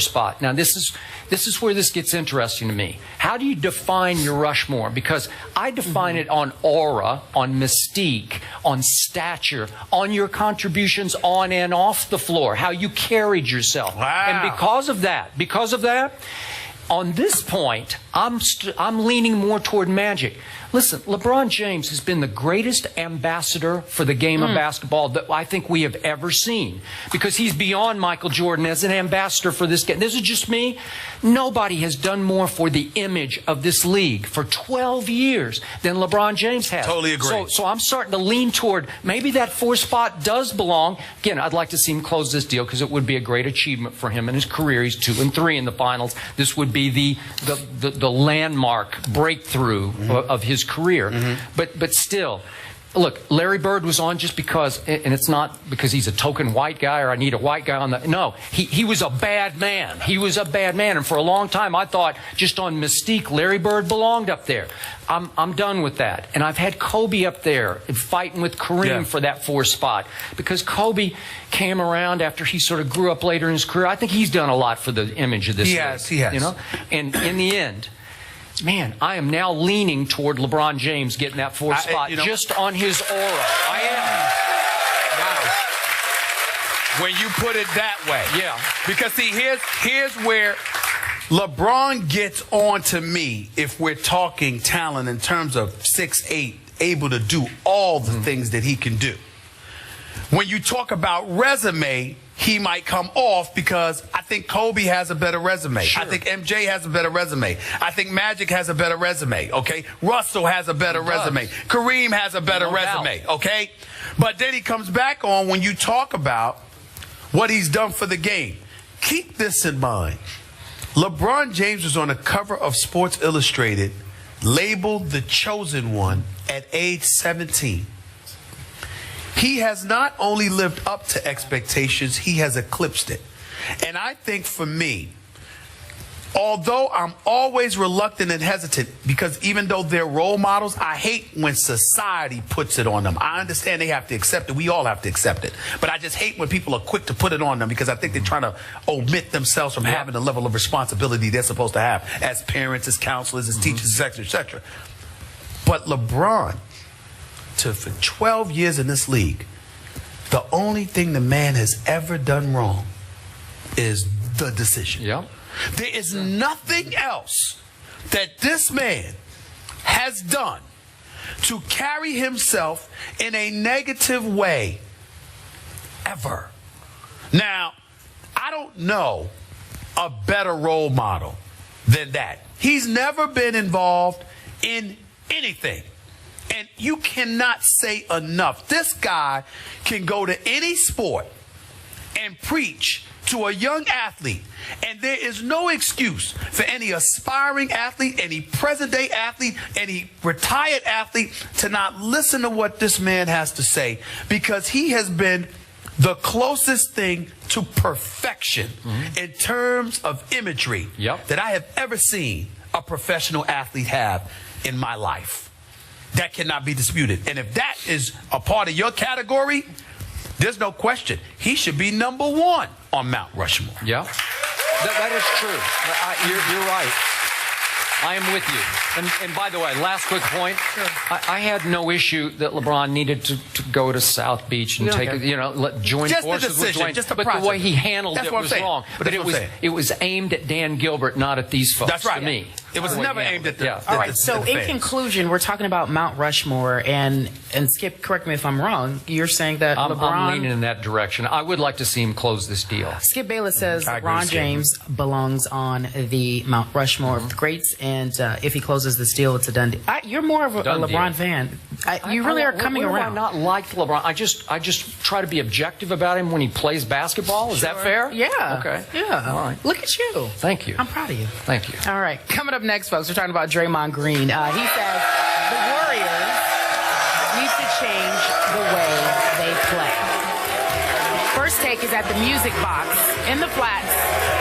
spot. Now, this is where this gets interesting to me. How do you define your Rushmore? Because I define it on aura, on mystique, on stature, on your contributions on and off the floor, how you carried yourself. Wow. And because of that, on this point, I'm leaning more toward Magic. Listen, LeBron James has been the greatest ambassador for the game of basketball that I think we have ever seen, because he's beyond Michael Jordan as an ambassador for this game. This is just me. Nobody has done more for the image of this league for 12 years than LeBron James has. Totally agree. So I'm starting to lean toward maybe that 4th spot does belong. Again, I'd like to see him close this deal because it would be a great achievement for him in his career. He's 2-3 in the finals. This would be the landmark breakthrough of his career. But still, look, Larry Bird was on just because, and it's not because he's a token white guy or I need a white guy on the, no, he was a bad man. He was a bad man. And for a long time, I thought just on mystique, Larry Bird belonged up there. I'm done with that. And I've had Kobe up there and fighting with Kareem for that 4th spot, because Kobe came around after he sort of grew up later in his career. I think he's done a lot for the image of this league. He has. You know? And in the end, man, I am now leaning toward LeBron James getting that 4th spot just on his aura. I am. Wow. When you put it that way. Yeah. Because, see, here's where LeBron gets on to me if we're talking talent in terms of 6'8", able to do all the things that he can do. When you talk about resume, he might come off because I think Kobe has a better resume. Sure. I think MJ has a better resume. I think Magic has a better resume, okay? Russell has a better resume. Kareem has a better resume, okay? But then he comes back on when you talk about what he's done for the game. Keep this in mind. LeBron James was on the cover of Sports Illustrated, labeled the chosen one at age 17. He has not only lived up to expectations, he has eclipsed it. And I think for me, although I'm always reluctant and hesitant, because even though they're role models, I hate when society puts it on them. I understand they have to accept it. We all have to accept it. But I just hate when people are quick to put it on them, because I think they're trying to omit themselves from having the level of responsibility they're supposed to have as parents, as counselors, as teachers, etc., etc. But LeBron, for 12 years in this league, the only thing the man has ever done wrong is the decision. Yeah. There is nothing else that this man has done to carry himself in a negative way ever. Now, I don't know a better role model than that. He's never been involved in anything. And you cannot say enough. This guy can go to any sport and preach to a young athlete, and there is no excuse for any aspiring athlete, any present-day athlete, any retired athlete to not listen to what this man has to say, because he has been the closest thing to perfection in terms of imagery that I have ever seen a professional athlete have in my life. That cannot be disputed. And if that is a part of your category, there's no question. He should be #1 on Mount Rushmore. Yeah, that is true. You're right. I am with you. And by the way, last quick point. Sure. I had no issue that LeBron needed to go to South Beach and join just forces the decision, with just the but process. The way he handled That's it what was I'm saying. wrong. But it was aimed at Dan Gilbert, not at these folks. That's right. To me, it was never aimed at them. All right. So in conclusion, we're talking about Mount Rushmore, and Skip, correct me if I'm wrong. You're saying that LeBron. I'm leaning in that direction. I would like to see him close this deal. Skip Bayless says LeBron James belongs on the Mount Rushmore of the greats, and if he closes this deal, it's a done deal. You're more of a LeBron fan. You really are coming around. I not like LeBron. I just try to be objective about him when he plays basketball. Is that fair? Yeah. Okay. Yeah. All right. Look at you. Thank you. I'm proud of you. Thank you. All right. Coming up next, folks, we're talking about Draymond Green. He says the Warriors need to change the way they play. First Take is at the Music Box in the Flats.